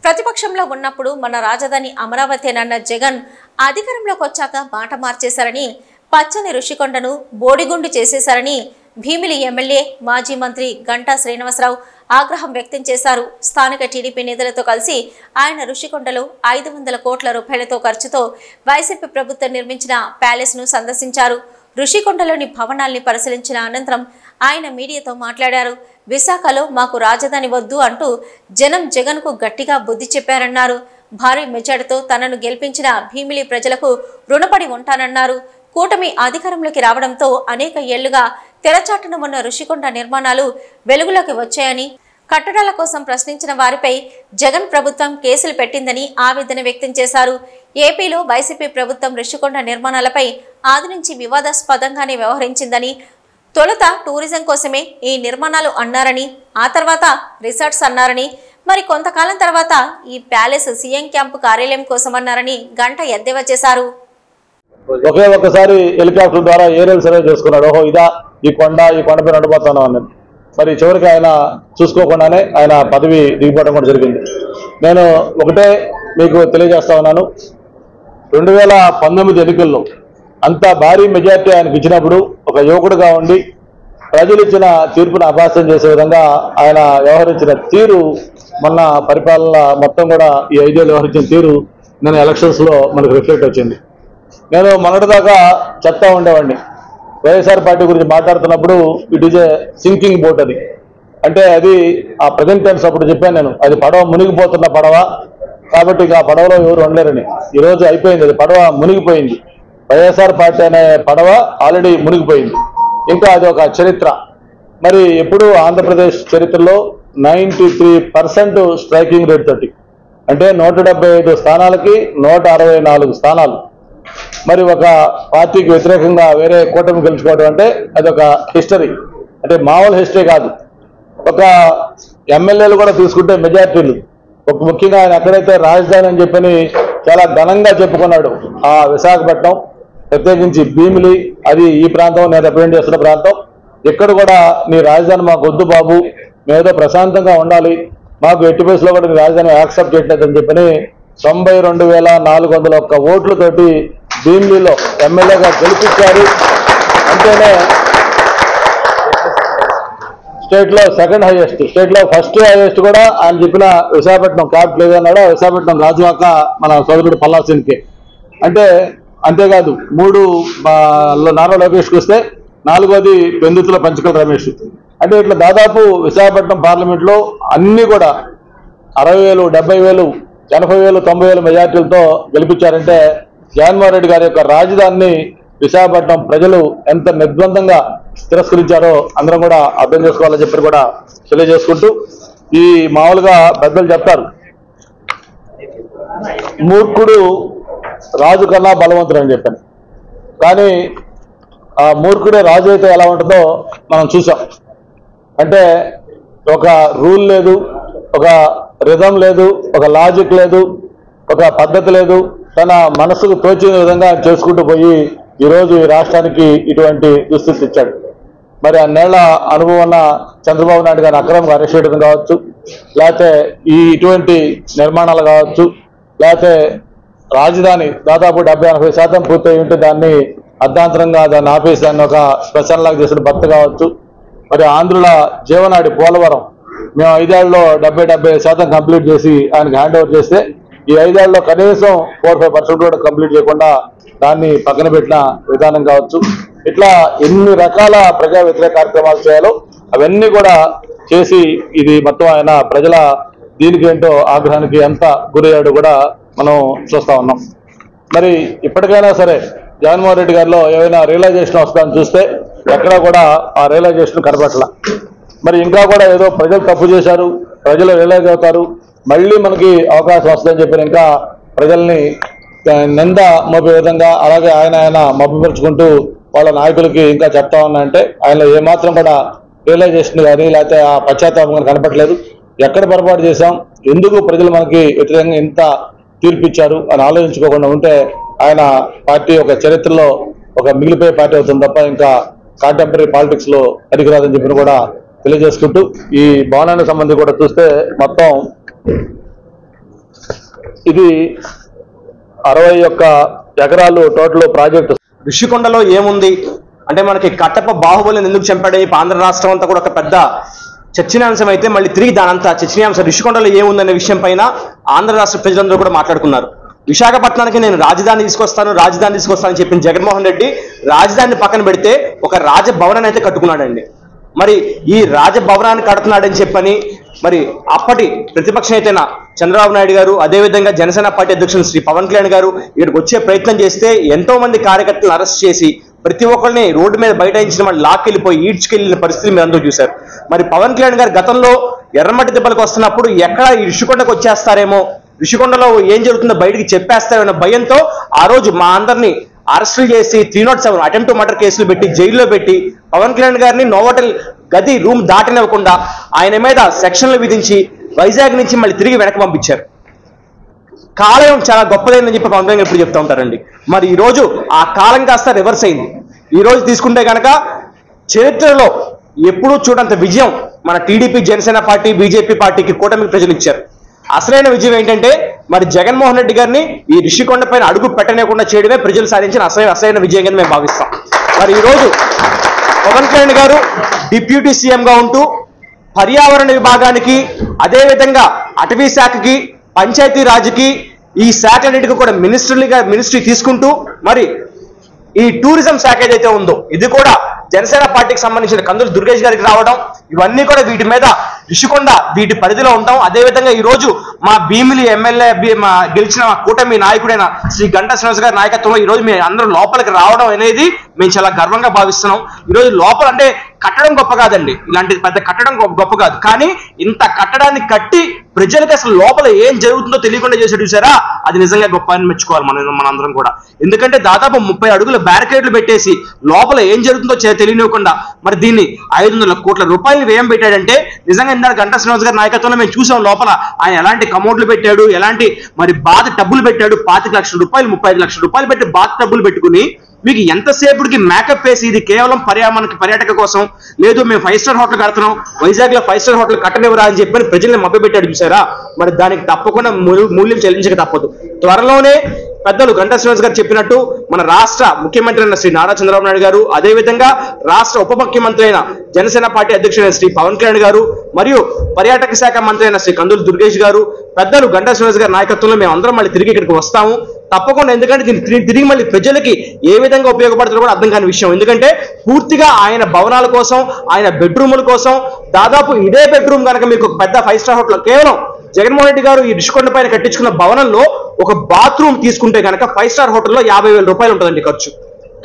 ప్రతిపక్షంలో ఉన్నప్పుడు మన రాజధాని అమరావతేనన్న జగన్ అధికారంలోకి వచ్చాక మాట మార్చేశారని, పచ్చని ఋషికొండను బోడిగుండు చేసేశారని భీమిలి ఎమ్మెల్యే మాజీ మంత్రి గంటా శ్రీనివాసరావు ఆగ్రహం వ్యక్తం చేశారు. స్థానిక టీడీపీ నేతలతో కలిసి ఆయన ఋషికొండలో 500 కోట్ల రూపాయలతో ఖర్చుతో వైసీపీ ప్రభుత్వం నిర్మించిన ప్యాలెస్ ను సందర్శించారు. ఋషికొండలోని భవనాల్ని పరిశీలించిన అనంతరం ఆయన మీడియాతో మాట్లాడారు. విశాఖలో మాకు రాజధాని వద్దు అంటూ జనం జగన్ కు గట్టిగా బుద్ధి చెప్పారన్నారు. భారీ మెజార్టీతో తనను గెలిపించిన భీమిలి ప్రజలకు రుణపడి ఉంటానన్నారు. కూటమి అధికారంలోకి రావడంతో అనేక ఏళ్లుగా తెరచాటున ఉన్న ఋషికొండ నిర్మాణాలు వెలుగులోకి వచ్చాయని, కట్టడాల కోసం ప్రశ్నించిన వారిపై జగన్ ప్రభుత్వం కేసులు పెట్టిందని ఆవేదన వ్యక్తం చేశారు. ఏపీలో వైసీపీ ప్రభుత్వం ఋషికొండ నిర్మాణాలపై ఆది నుంచి వివాదాస్పదంగానే వ్యవహరించిందని, తొలుత టూరిజం కోసమే ఈ నిర్మాణాలు అన్నారని, ఆ తర్వాత రిసార్ట్స్ అన్నారని, మరి కొంతకాలం తర్వాత ఈ ప్యాలెస్ సీఎం క్యాంపు కార్యాలయం కోసం అన్నారని గంట ఎద్దేవా చేశారు. ఒకసారి హెలికాప్టర్ ద్వారా ఏరియల్ సర్వే చేసుకున్నాడు. ఓహో ఇదా ఈ కొండపై నడిపోతాను అన్నది. మరి చివరికి ఆయన చూసుకోకుండానే ఆయన పదవి దిగిపోవడం కూడా జరిగింది. నేను ఒకటే మీకు తెలియజేస్తా ఉన్నాను, 2019 ఎన్నికల్లో అంత భారీ మెజార్టీ ఆయనకి ఇచ్చినప్పుడు ఒక యువకుడుగా ఉండి ప్రజలు ఇచ్చిన తీర్పును అభాసం చేసే విధంగా ఆయన వ్యవహరించిన తీరు, మొన్న పరిపాలన మొత్తం కూడా ఈ 5 ఏళ్ళు వ్యవహరించిన తీరు నేను ఎలక్షన్స్లో మనకు రిఫ్లెక్ట్ వచ్చింది. నేను మొన్నటిదాకా చెప్తా ఉండేవాడిని, వైఎస్ఆర్ పార్టీ గురించి మాట్లాడుతున్నప్పుడు it is a sinking boat. అది అంటే అది ఆ ప్రజెంట్ టెన్స్ అప్పుడు చెప్పాను నేను, అది పడవ మునిగిపోతున్న పడవ కాబట్టి ఇక ఆ పడవలో ఎవరు ఉండలేరని. ఈరోజు అయిపోయింది, అది పడవ మునిగిపోయింది. వైఎస్ఆర్ పార్టీ అనే పడవ ఆల్రెడీ మునిగిపోయింది. ఇంకా అది ఒక చరిత్ర. మరి ఎప్పుడు ఆంధ్రప్రదేశ్ చరిత్రలో 93% స్ట్రైకింగ్ రేట్ తోటి, అంటే 175 స్థానాలకి 164 స్థానాలు. మరి ఒక పార్టీకి వ్యతిరేకంగా వేరే కూటమి గెలుచుకోవడం అంటే అదొక హిస్టరీ, అంటే మామూలు హిస్టరీ కాదు. ఒక ఎమ్మెల్యేలు కూడా తీసుకుంటే మెజార్టీలు, ఒక ముఖ్యంగా ఆయన ఎక్కడైతే రాజధాని అని చెప్పని చాలా ఘనంగా చెప్పుకున్నాడు, ఆ విశాఖపట్నం ప్రత్యేకించి భీమిలి, అది ఈ ప్రాంతం నేను రిప్రజెంట్ చేస్తున్న ప్రాంతం, ఇక్కడ కూడా నీ రాజధాని మాకు వద్దు బాబు, మేమేదో ప్రశాంతంగా ఉండాలి, మాకు ఎట్టి ప్లేస్లో కూడా నీ రాజధాని యాక్సెప్ట్ చేయట్లేదని చెప్పని 92,401 ఓట్లతోటి భీమిలిలో ఎమ్మెల్యేగా గెలిపించారు. అంటేనే స్టేట్లో సెకండ్ హైయెస్ట్, స్టేట్లో ఫస్ట్ హైయెస్ట్ కూడా ఆయన చెప్పిన విశాఖపట్నం క్యాపిటల్ ఏదన్నాడో విశాఖపట్నం రాజువాక మన సోదరుడు పల్లాసింగ్కే. అంటే అంతేకాదు 3 నారా లోకేష్కి వస్తే 4వది పెందుతుల పంచకల రమేష్. అంటే ఇట్లా దాదాపు విశాఖపట్నం పార్లమెంట్లో అన్నీ కూడా 60,000, 70,000, 80,000, 90,000 మెజార్టీలతో గెలిపించారంటే జగన్మోహన్ రెడ్డి గారి యొక్క రాజధానిని విశాఖపట్నం ప్రజలు ఎంత నిర్ద్వందంగా తిరస్కరించారో అందరం కూడా అర్థం చేసుకోవాలని చెప్పి కూడా తెలియజేసుకుంటూ, ఈ మామూలుగా పెద్దలు చెప్తారు, మూర్ఖుడు రాజు కన్నా బలవంతుడు అని చెప్పాను. కానీ ఆ మూర్ఖుడే రాజు అయితే ఎలా ఉంటుందో మనం చూసాం. అంటే ఒక రూల్ లేదు, ఒక రిథం లేదు, ఒక లాజిక్ లేదు, ఒక పద్ధతి లేదు. తన మనసుకు తోచిన విధంగా చేసుకుంటూ పోయి ఈరోజు ఈ రాష్ట్రానికి ఇటువంటి దుస్థితి ఇచ్చాడు. మరి అన్నేళ్ల అనుభవం ఉన్న చంద్రబాబు నాయుడు గారిని అక్రమంగా అరెస్ట్ చేయడం కావచ్చు, లేకపోతే ఇటువంటి నిర్మాణాలు కావచ్చు, లేకపోతే రాజధాని దాదాపు 70-80% పూర్తయి ఉంటే దాన్ని అర్ధాంతరంగా దాన్ని ఆపేసి దాన్ని ఒక స్పెషల్ లాగా చేసిన భర్త కావచ్చు. మరి ఆంధ్రుల జీవనాడి పోలవరం మేము 5 ఏళ్లలో 70% కంప్లీట్ చేసి ఆయనకి హ్యాండ్ ఓవర్ చేస్తే ఈ 5 ఏళ్లలో కనీసం 4-5% కూడా కంప్లీట్ చేయకుండా దాన్ని పక్కన పెట్టిన విధానం కావచ్చు. ఇట్లా ఎన్ని రకాల ప్రజా వ్యతిరేక కార్యక్రమాలు చేయాలో అవన్నీ కూడా చేసి ఇది మొత్తం ఆయన ప్రజల దీనికి ఏంటో ఆగ్రహానికి ఎంత గురయ్యాడు కూడా మనం చూస్తా ఉన్నాం. మరి ఇప్పటికైనా సరే జగన్మోహన్ రెడ్డి గారిలో ఏమైనా రియలైజేషన్ వస్తుందని చూస్తే ఎక్కడా కూడా ఆ రియలైజేషన్ కనబట్ల. మరి ఇంకా కూడా ఏదో ప్రజలు తప్పు చేశారు, ప్రజలు రియలైజ్ అవుతారు, మళ్ళీ మనకి అవకాశం వస్తుందని చెప్పి ఇంకా ప్రజల్ని నింద మోపే విధంగా అలాగే ఆయన మభ్యపరుచుకుంటూ వాళ్ళ నాయకులకి ఇంకా చెప్తా ఉన్నాయంటే ఆయనలో ఏమాత్రం కూడా రియలైజేషన్ కానీ లేకపోతే ఆ పశ్చాత్తాపం కానీ కనపట్లేదు. ఎక్కడ పొరపాటు చేశాం, ఎందుకు ప్రజలు మనకి వ్యతిరేకంగా ఇంత తీర్పిచ్చారు అని ఆలోచించుకోకుండా ఉంటే ఆయన పార్టీ ఒక చరిత్రలో ఒక మిగిలిపోయే పార్టీ అవుతుంది తప్ప ఇంకా కాంటెంపరీ పాలిటిక్స్ లో పనికిరాదని చెప్పి కూడా తెలియజేసుకుంటూ, ఈ భవనానికి సంబంధించి కూడా చూస్తే మొత్తం ఇది 61 ఎకరాలు టోటల్ ప్రాజెక్టు. ఋషికొండలో ఏముంది అంటే మనకి కట్టప్ప బాహుబలిని ఎందుకు చంపాడని ఆంధ్ర రాష్ట్రం అంతా కూడా ఒక పెద్ద చర్చనీయాంశం అయితే మళ్ళీ తిరిగి దానంతా చర్చనీయాంశం ఋషికొండలో ఏముందనే విషయం పైన ఆంధ్ర రాష్ట్ర ప్రజలందరూ కూడా మాట్లాడుకున్నారు. విశాఖపట్నానికి నేను రాజధాని తీసుకొస్తానని చెప్పిన జగన్మోహన్ రెడ్డి రాజధానిని పక్కన పెడితే ఒక రాజభవనాన్ని అయితే కట్టుకున్నాడండి. మరి ఈ రాజభవనాన్ని కడుతున్నాడని చెప్పని మరి అప్పటి ప్రతిపక్ష నేత చంద్రబాబు నాయుడు గారు, అదేవిధంగా జనసేన పార్టీ అధ్యక్షులు శ్రీ పవన్ కళ్యాణ్ గారు ఇక్కడికి వచ్చే ప్రయత్నం చేస్తే ఎంతో మంది కార్యకర్తలను అరెస్ట్ చేసి ప్రతి ఒక్కరిని రోడ్డు మీద బైఠాయించిన వాళ్ళు లాక్కెళ్ళిపోయి ఈడ్చుకెళ్ళిన పరిస్థితి మీరు అందరూ చూశారు. మరి పవన్ కళ్యాణ్ గారు గతంలో ఎర్రమట్టి దెబ్బలకు వస్తున్నప్పుడు ఎక్కడ ఈ ఋషికొండకు వచ్చేస్తారేమో, ఋషికొండలో ఏం జరుగుతుందో బయటికి చెప్పేస్తారన్న భయంతో ఆ రోజు మా అందరినీ అరెస్టులు చేసి 307 అటెంప్ట్ టు మర్డర్ కేసులు పెట్టి జైల్లో పెట్టి పవన్ కళ్యాణ్ గారిని నోవోటల్ గది రూమ్ దాటనివ్వకుండా ఆయన మీద సెక్షన్లు విధించి వైజాగ్ నుంచి మళ్ళీ తిరిగి వెనక్కి పంపించారు. కాలం చాలా గొప్పదైందని చెప్పి పవన్ కళ్యాణ్ ఎప్పుడు చెప్తా ఉంటారండి. మరి ఈరోజు ఆ కాలం కాస్త రివర్స్ అయింది. ఈరోజు తీసుకుంటే కనుక చరిత్రలో ఎప్పుడూ చూడంత విజయం మన టీడీపీ, జనసేన పార్టీ, బీజేపీ పార్టీకి, కూటమికి ప్రజలు ఇచ్చారు. అసలైన విజయం ఏంటంటే మరి జగన్మోహన్ రెడ్డి గారిని ఈ ఋషికొండ పైన అడుగు పెట్టనివ్వకుండా చేయడమే ప్రజలు సాధించిన అసలైన విజయం కింద మేము భావిస్తాం. మరి ఈరోజు పవన్ కళ్యాణ్ గారు డిప్యూటీ సీఎంగా ఉంటూ పర్యావరణ విభాగానికి, అదేవిధంగా అటవీ శాఖకి, పంచాయతీ రాజ్కి, ఈ శాఖలన్నిటికీ కూడా మినిస్ట్రీ తీసుకుంటూ మరి ఈ టూరిజం శాఖ ఏదైతే ఉందో ఇది కూడా జనసేన పార్టీకి సంబంధించిన కందులు దుర్గేష్ గారికి రావడం, ఇవన్నీ కూడా వీటి మీద ఋషికొండ వీటి పరిధిలో ఉంటాం. అదేవిధంగా ఈ రోజు మా భీమిలి ఎమ్మెల్యే గెలిచిన కూటమి నాయకుడైన శ్రీ గంటా శ్రీనివాస్ గారి నాయకత్వంలో ఈ రోజు మేము అందరూ లోపలికి రావడం అనేది మేము చాలా గర్వంగా భావిస్తున్నాం. ఈరోజు లోపల అంటే కట్టడం గొప్ప కాదండి, ఇలాంటి పెద్ద కట్టడం గొప్ప కాదు, కానీ ఇంత కట్టడాన్ని కట్టి ప్రజలకు అసలు లోపల ఏం జరుగుతుందో తెలియకుండా చేసేది చూసారా, అది నిజంగా గొప్ప అని మెచ్చుకోవాలి మనందరం కూడా. ఎందుకంటే దాదాపు 30 అడుగుల బ్యారికేడ్లు పెట్టేసి లోపల ఏం జరుగుతుందో తెలియనివ్వకుండా మరి దీన్ని 500 కోట్ల రూపాయలు వ్యయం పెట్టాడంటే నిజంగా ఇందాక గంటా శ్రీనివాస్ గారి నాయకత్వంలో మేము చూసాం. లోపల ఆయన ఎలాంటి కమోడ్లు పెట్టాడు, ఎలాంటి మరి బాత్ టబ్బులు పెట్టాడు, 25 లక్షల రూపాయలు 35 లక్షల రూపాయలు పెట్టి బాత్ టబ్బులు పెట్టుకుని మీకు ఎంతసేపుడికి మేకప్ వేసి ఇది కేవలం పర్యాటక కోసం, లేదు మేము 5 స్టార్ హోటల్ కడుతున్నాం, వైజాగ్ లో 5 స్టార్ హోటల్ కట్టనివ్వరా అని చెప్పి ప్రజల్ని మభ్యపెట్టాడు చూసారా. మరి దానికి తప్పకుండా మూల్యం చెల్లించక తప్పదు. త్వరలోనే పెద్దలు గంటా శ్రీనివాస్ గారు చెప్పినట్టు మన రాష్ట్ర ముఖ్యమంత్రి అయిన శ్రీ నారా చంద్రబాబు నాయుడు గారు, అదేవిధంగా రాష్ట్ర ఉప ముఖ్యమంత్రి అయిన జనసేన పార్టీ అధ్యక్షుడైన శ్రీ పవన్ కళ్యాణ్ గారు, మరియు పర్యాటక శాఖ మంత్రి అయిన శ్రీ కందులు దుర్గేష్ గారు, పెద్దలు గంటా శ్రీనివాస్ గారి నాయకత్వంలో మేము అందరం మళ్ళీ తిరిగి ఇక్కడికి వస్తాము తప్పకుండా. ఎందుకంటే దీన్ని తిరిగి మళ్ళీ ప్రజలకి ఏ విధంగా ఉపయోగపడుతుందో కూడా అర్థం కాని విషయం. ఎందుకంటే పూర్తిగా ఆయన భవనాల కోసం, ఆయన బెడ్రూముల కోసం, దాదాపు ఇదే బెడ్రూమ్ కనుక మీకు పెద్ద 5 స్టార్ హోటల్ కేవలం జగన్మోహన్ రెడ్డి గారు ఈ ఋషికొండ పైన కట్టించుకున్న భవనంలో ఒక బాత్రూమ్ తీసుకుంటే కనుక 5 స్టార్ హోటల్లో 50,000 రూపాయలు ఉంటుందండి ఖర్చు.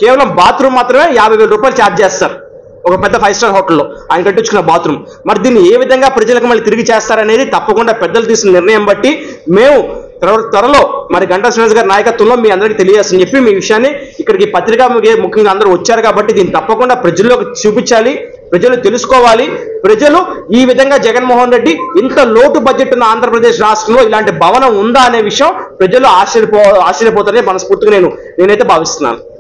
కేవలం బాత్రూమ్ మాత్రమే 50,000 రూపాయలు ఛార్జ్ చేస్తారు ఒక పెద్ద 5 స్టార్ హోటల్లో ఆయన కట్టించుకున్న బాత్రూమ్. మరి దీన్ని ఏ విధంగా ప్రజలకు మళ్ళీ తిరిగి చేస్తారనేది తప్పకుండా పెద్దలు తీసుకున్న నిర్ణయం బట్టి మేము త్వరలో మరి గంటా శ్రీనివాస్ గారి నాయకత్వంలో మీ అందరికీ తెలియజేస్తని చెప్పి మీ విషయాన్ని ఇక్కడికి పత్రికా ముఖ్యంగా అందరూ వచ్చారు కాబట్టి దీన్ని తప్పకుండా ప్రజల్లోకి చూపించాలి, ప్రజలు తెలుసుకోవాలి. ప్రజలు ఈ విధంగా జగన్మోహన్ రెడ్డి ఇంత లోటు బడ్జెట్ ఉన్న ఆంధ్రప్రదేశ్ రాష్ట్రంలో ఇలాంటి భవనం ఉందా అనే విషయం ప్రజలు ఆశ్చర్యపోతారని మనస్ఫూర్తిగా నేనైతే భావిస్తున్నాను.